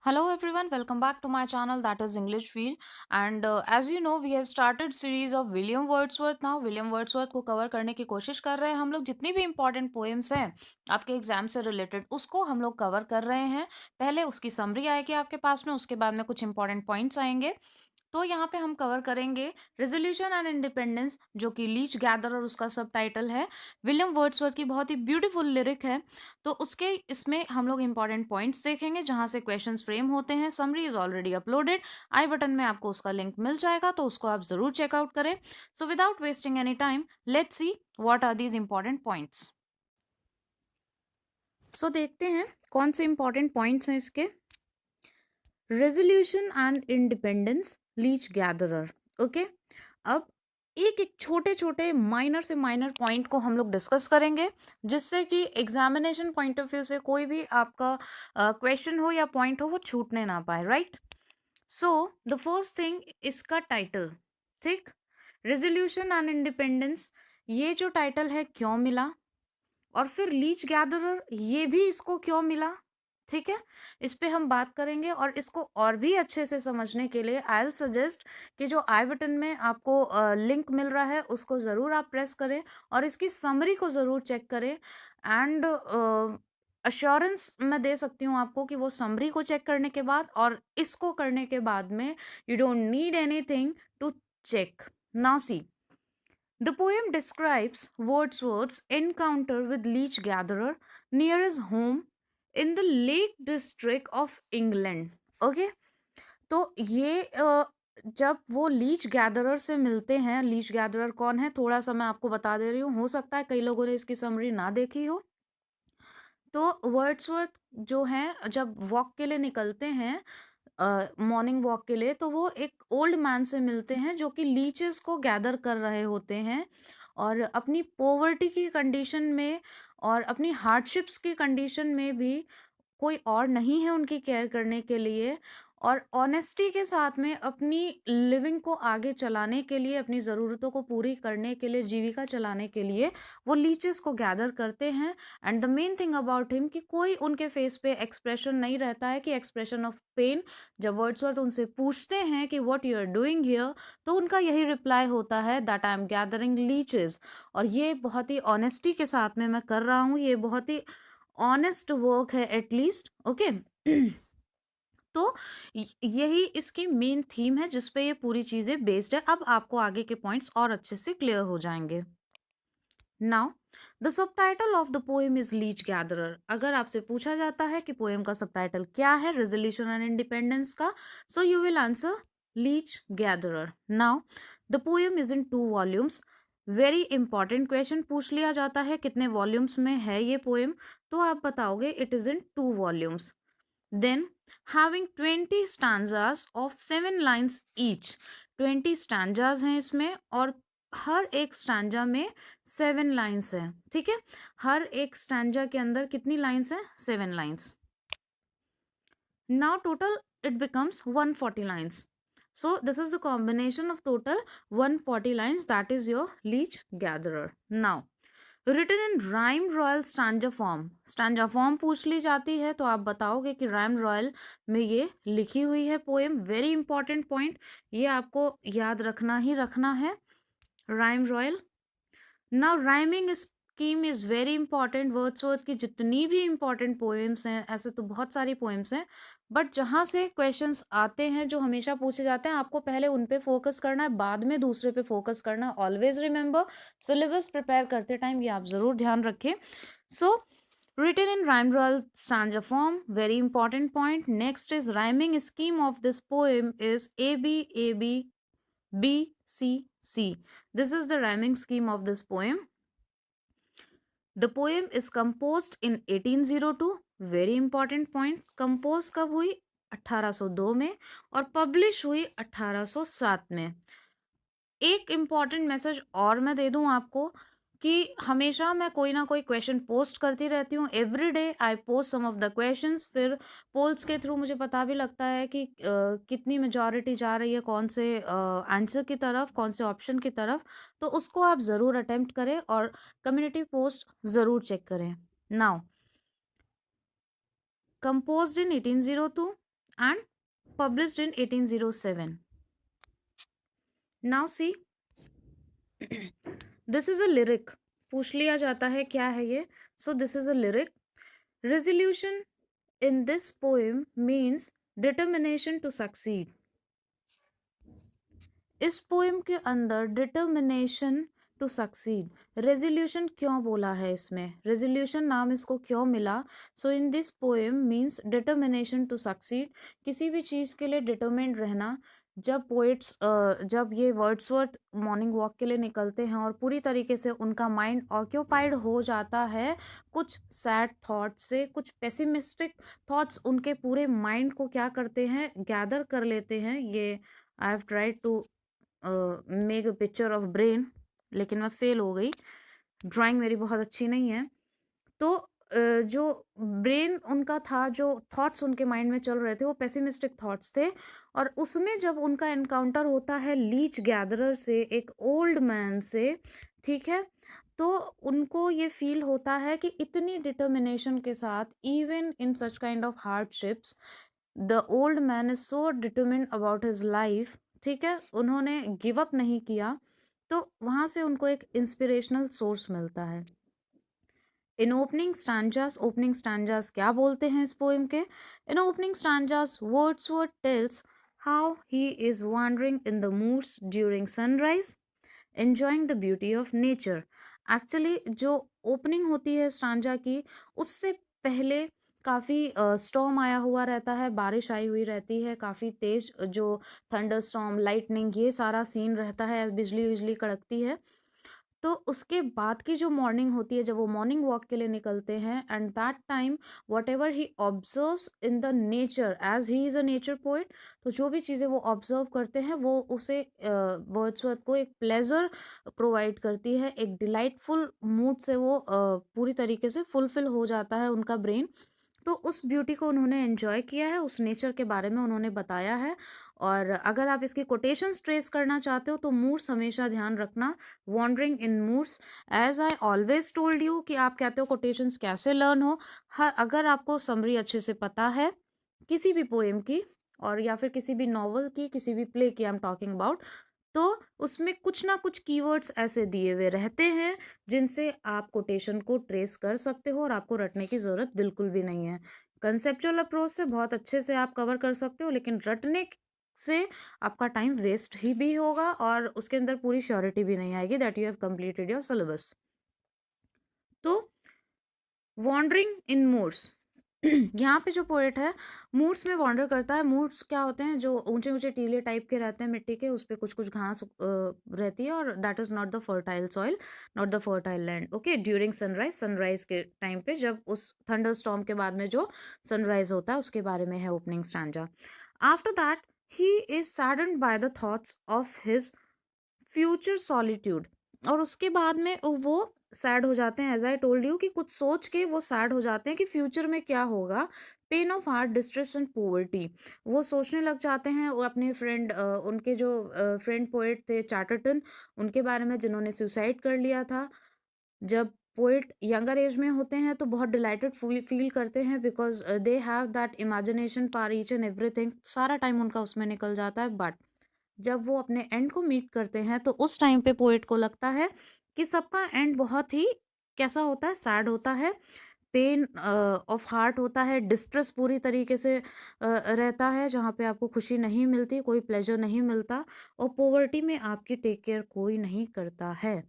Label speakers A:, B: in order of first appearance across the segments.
A: Hello everyone, welcome back to my channel that is English Field. And as you know, we have started series of William Wordsworth now. William Wordsworth को cover करने की कोशिश कर रहे हैं हम लोग. जितनी भी इम्पोर्टेंट पोएम्स हैं आपके एग्जाम से रिलेटेड उसको हम लोग कवर कर रहे हैं. पहले उसकी समरी आएगी आपके पास में, उसके बाद में कुछ इंपॉर्टेंट पॉइंट्स आएंगे. तो यहाँ पे हम कवर करेंगे रेजोल्यूशन एंड इंडिपेंडेंस, जो कि लीच गैदर और उसका सब टाइटल है. विलियम वर्ड्सवर्थ की बहुत ही ब्यूटीफुल लिरिक है. तो उसके इसमें हम लोग इंपॉर्टेंट पॉइंट्स देखेंगे जहाँ से क्वेश्चंस फ्रेम होते हैं. Summary is already uploaded. I button में आपको उसका लिंक मिल जाएगा, तो उसको आप जरूर चेकआउट करें. So without wasting any time, let's see what are these important points. So देखते हैं कौन से इंपॉर्टेंट पॉइंट्स हैं इसके. Resolution and independence, leech gatherer. Okay, अब एक एक छोटे छोटे माइनर से माइनर पॉइंट को हम लोग डिस्कस करेंगे, जिससे कि एग्जामिनेशन पॉइंट ऑफ व्यू से कोई भी आपका क्वेश्चन हो या पॉइंट हो वो छूटने ना पाए. Right. So the first thing, इसका टाइटल. ठीक, रेजोल्यूशन एंड इंडिपेंडेंस, ये जो टाइटल है क्यों मिला, और फिर लीच गैदरर ये भी इसको क्यों मिला. ठीक है, इस पे हम बात करेंगे. और इसको और भी अच्छे से समझने के लिए आई विल सजेस्ट कि जो आई बटन में आपको लिंक मिल रहा है उसको ज़रूर आप प्रेस करें और इसकी समरी को ज़रूर चेक करें. एंड अश्योरेंस मैं दे सकती हूँ आपको कि वो समरी को चेक करने के बाद और इसको करने के बाद में you don't need anything to check. Now see, the poem describes Wordsworth's encounter with leech gatherer near his home in the Lake District of England. Okay, तो ये जब वो लीच गैदरर से मिलते हैं. लीच गैदरर कौन है थोड़ा सा मैं आपको बता दे रही हूँ, हो सकता है कई लोगों ने इसकी समरी ना देखी हो. तो वर्ड्सवर्थ जो हैं जब वॉक के लिए निकलते हैं, मॉर्निंग वॉक के लिए, तो वो एक ओल्ड मैन से मिलते हैं जो कि लीचेस को गैदर कर रहे होते हैं. और अपनी पोवर्टी की कंडीशन में और अपनी हार्डशिप्स की कंडीशन में भी कोई और नहीं है उनकी केयर करने के लिए. और ऑनेस्टी के साथ में अपनी लिविंग को आगे चलाने के लिए, अपनी ज़रूरतों को पूरी करने के लिए, जीविका चलाने के लिए वो लीचेस को गैदर करते हैं. And the main thing about him कि कोई उनके फेस पे एक्सप्रेशन नहीं रहता है कि एक्सप्रेशन ऑफ पेन. जब वर्ड्सवर्थ उनसे पूछते हैं कि what you are doing here, तो उनका यही रिप्लाई होता है that I am gathering leeches. और ये बहुत ही ऑनेस्टी के साथ में मैं कर रहा हूँ, ये बहुत ही ऑनेस्ट वर्क है एटलीस्ट. ओके. तो यही इसकी मेन थीम है जिस पे ये पूरी चीजें बेस्ड है. अब आपको आगे के पॉइंट्स और अच्छे से क्लियर हो जाएंगे. Now the subtitle of the poem is leech gatherer. अगर आपसे पूछा जाता है कि पोएम का सबटाइटल क्या है रेजोल्यूशन एंड इंडिपेंडेंस का, so you will answer leech gatherer. Now the poem is in 2 volumes. Very important question पूछ लिया जाता है कितने वॉल्यूम्स में है ये पोएम, तो आप बताओगे it is in 2 volumes. Then, having 20 stanzas of 7 lines each. 20 stanzas हैं इसमें और हर एक स्टैंजा में 7 लाइन्स हैं. ठीक है, हर एक स्टैंजा के अंदर कितनी लाइन्स हैं? 7 lines. Now total it becomes 140 lines. So this is the combination of total 140 lines, that is your leech gatherer. Now written in rhyme royal stanza form. Stanza form पूछ ली जाती है तो आप बताओगे कि राइम रॉयल में ये लिखी हुई है पोएम. वेरी इंपॉर्टेंट पॉइंट, ये आपको याद रखना ही रखना है. Rhyme royal. Now rhyming scheme is very important. Wordsworth की जितनी भी इंपॉर्टेंट पोएम्स हैं, ऐसे तो बहुत सारी पोएम्स हैं, बट जहाँ से क्वेश्चंस आते हैं जो हमेशा पूछे जाते हैं, आपको पहले उन पे फोकस करना है, बाद में दूसरे पे फोकस करना है. ऑलवेज रिमेंबर, सिलेबस प्रिपेयर करते टाइम ये आप जरूर ध्यान रखें. सो written in rhyme royal stanza form, very important point. Next is rhyming scheme of this poem is AB AB B C C. This is the rhyming scheme of this poem. The poem is composed in 1802. Very important point. Compose कब हुई? 1802 में. और publish हुई 1807 में. एक important message और मैं दे दूं आपको कि हमेशा मैं कोई ना कोई क्वेश्चन पोस्ट करती रहती हूँ. Every day I post some of the questions. फिर पोल्स के थ्रू मुझे पता भी लगता है कि कितनी मेजॉरिटी जा रही है कौन से आंसर की तरफ, कौन से ऑप्शन की तरफ. तो उसको आप ज़रूर अटेम्प्ट करें और कम्युनिटी पोस्ट ज़रूर चेक करें. Now composed in 1802, and published in 1807. Now see, this is a lyric. पूछ लिया जाता है क्या है ये. So this is a lyric. Resolution in this poem means determination to succeed. इस पोएम के अंदर डिटर्मिनेशन टू सक्सीड. रेजोल्यूशन क्यों बोला है इसमें, रेजोल्यूशन नाम इसको क्यों मिला. So in this poem means determination to succeed. किसी भी चीज़ के लिए डिटर्मिन्ड रहना. जब पोइट्स जब ये वर्ड्सवर्थ मॉर्निंग वॉक के लिए निकलते हैं और पूरी तरीके से उनका माइंड ऑक्यूपाइड हो जाता है कुछ सैड थॉट्स से, कुछ पेसिमिस्टिक थॉट्स उनके पूरे माइंड को क्या करते हैं, गैदर कर लेते हैं. ये I have tried to make a picture of brain, लेकिन मैं फेल हो गई. ड्राइंग मेरी बहुत अच्छी नहीं है. तो जो ब्रेन उनका था, जो थॉट्स उनके माइंड में चल रहे थे वो पेसिमिस्टिक थॉट्स थे. और उसमें जब उनका एनकाउंटर होता है लीच गैदरर से, एक ओल्ड मैन से, ठीक है, तो उनको ये फील होता है कि इतनी डिटर्मिनेशन के साथ even in such kind of hardships the old man is so determined about his life. ठीक है, उन्होंने गिव अप नहीं किया. तो वहाँ से उनको एक इंस्पिरेशनल सोर्स मिलता है. इन ओपनिंग स्टैंजास क्या बोलते हैं इस पोएम के. In opening stanzas Wordsworth tells how he is wandering in the moods during sunrise enjoying the beauty of nature. Actually जो ओपनिंग होती है स्टांजा की, उससे पहले काफ़ी स्टॉर्म आया हुआ रहता है, बारिश आई हुई रहती है, काफ़ी तेज जो थंडर स्टॉर्म, लाइटनिंग, ये सारा सीन रहता है, बिजली विजली कड़कती है. तो उसके बाद की जो मॉर्निंग होती है, जब वो मॉर्निंग वॉक के लिए निकलते हैं, and that time whatever he observes in the nature, as he is a nature poet, तो जो भी चीज़ें वो ऑब्जर्व करते हैं वो उसे वर्ड्सवर्थ को एक प्लेजर प्रोवाइड करती है, एक डिलाइटफुल मूड से वो पूरी तरीके से फुलफिल हो जाता है उनका ब्रेन. तो उस ब्यूटी को उन्होंने एन्जॉय किया है, उस नेचर के बारे में उन्होंने बताया है. और अगर आप इसकी कोटेशंस ट्रेस करना चाहते हो तो मूड्स हमेशा ध्यान रखना. Wandering in moods, as I always told you कि आप कहते हो कोटेशंस कैसे लर्न हो. हर अगर आपको समरी अच्छे से पता है किसी भी पोएम की, और या फिर किसी भी नॉवल की, किसी भी प्ले की आई एम टॉकिंग अबाउट, तो उसमें कुछ ना कुछ कीवर्ड्स ऐसे दिए हुए रहते हैं जिनसे आप कोटेशन को ट्रेस कर सकते हो और आपको रटने की ज़रूरत बिल्कुल भी नहीं है. कंसेप्चुअल अप्रोच से बहुत अच्छे से आप कवर कर सकते हो, लेकिन रटने से आपका टाइम वेस्ट ही भी होगा और उसके अंदर पूरी श्योरिटी भी नहीं आएगी that you have completed your syllabus. तो वॉन्डरिंग इन मूड्स, यहाँ पे जो पोएट है मूड्स में वॉन्डर करता है. मूड्स क्या होते हैं, जो ऊंचे ऊंचे टीले टाइप के रहते हैं मिट्टी के, उस पे कुछ कुछ घास रहती है, और that is not the fertile soil, not the fertile land. Okay, during sunrise, sunrise के टाइम पे, जब उस थंडर स्टॉर्म के बाद में जो सनराइज होता है उसके बारे में है opening stanza. After that he is saddened by the thoughts of his future solitude. और उसके बाद में वो सैड हो जाते हैं, एज आई टोल्ड यू, कि कुछ सोच के वो सैड हो जाते हैं कि फ्यूचर में क्या होगा. Pain of heart, distress and poverty, वो सोचने लग जाते हैं. वो अपने फ्रेंड, उनके जो फ्रेंड पोएट थे चैटरटन, उनके बारे में, जिन्होंने सुसाइड कर लिया था. जब पोएट यंगर एज में होते हैं तो बहुत डिलाइटेड फील करते हैं, because they have that imagination par each and everything, सारा टाइम उनका उसमें निकल जाता है. बट जब वो अपने एंड को मीट करते हैं तो उस टाइम पे पोएट को लगता है कि सबका एंड बहुत ही कैसा होता है, सैड होता है, पेन ऑफ हार्ट होता है, डिस्ट्रेस पूरी तरीके से रहता है, जहाँ पे आपको खुशी नहीं मिलती, कोई प्लेजर नहीं मिलता, और पोवर्टी में आपकी टेक केयर कोई नहीं करता है.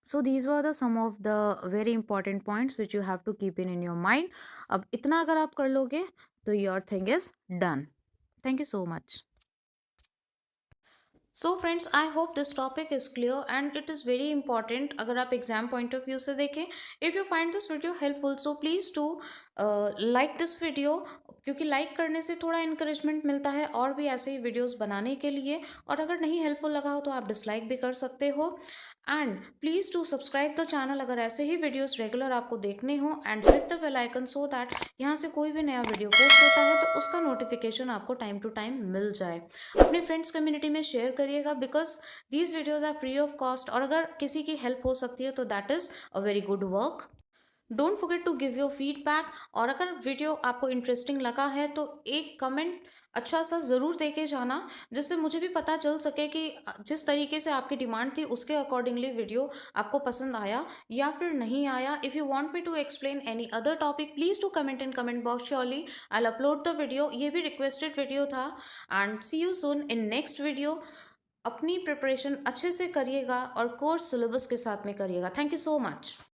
A: So these were the some of the very important points which you have to keep in your mind. अब इतना अगर आप कर लोगे तो your thing is done. Thank you so much. So friends, I hope this topic is clear and it is very important अगर आप exam point of view से देखें. If you find this video helpful, so please to like this video, क्योंकि like करने से थोड़ा encouragement मिलता है और भी ऐसे ही वीडियोस बनाने के लिए. और अगर नहीं हेल्पफुल लगा हो तो आप डिसलाइक भी कर सकते हो. And please to subscribe the channel अगर ऐसे ही वीडियोस रेगुलर आपको देखने हो, and hit the bell icon so that यहाँ से कोई भी नया वीडियो पोस्ट होता है तो उसका नोटिफिकेशन आपको टाइम टू टाइम मिल जाए. अपने फ्रेंड्स कम्युनिटी में शेयर करिएगा, because these videos are free of cost, और अगर किसी की हेल्प हो सकती है तो that is a very good work. Don't forget to give your feedback. और अगर वीडियो आपको इंटरेस्टिंग लगा है तो एक कमेंट अच्छा सा ज़रूर दे के जाना, जिससे मुझे भी पता चल सके कि जिस तरीके से आपकी डिमांड थी उसके अकॉर्डिंगली वीडियो आपको पसंद आया या फिर नहीं आया। If you want me to explain any other topic, please to comment in comment box, surely I will upload the video. ये भी रिक्वेस्टेड वीडियो था। And see you soon in next video. अपनी प्रिपरेशन अच्छे से करिएगा और course syllabus के साथ में करिएगा। Thank you so much.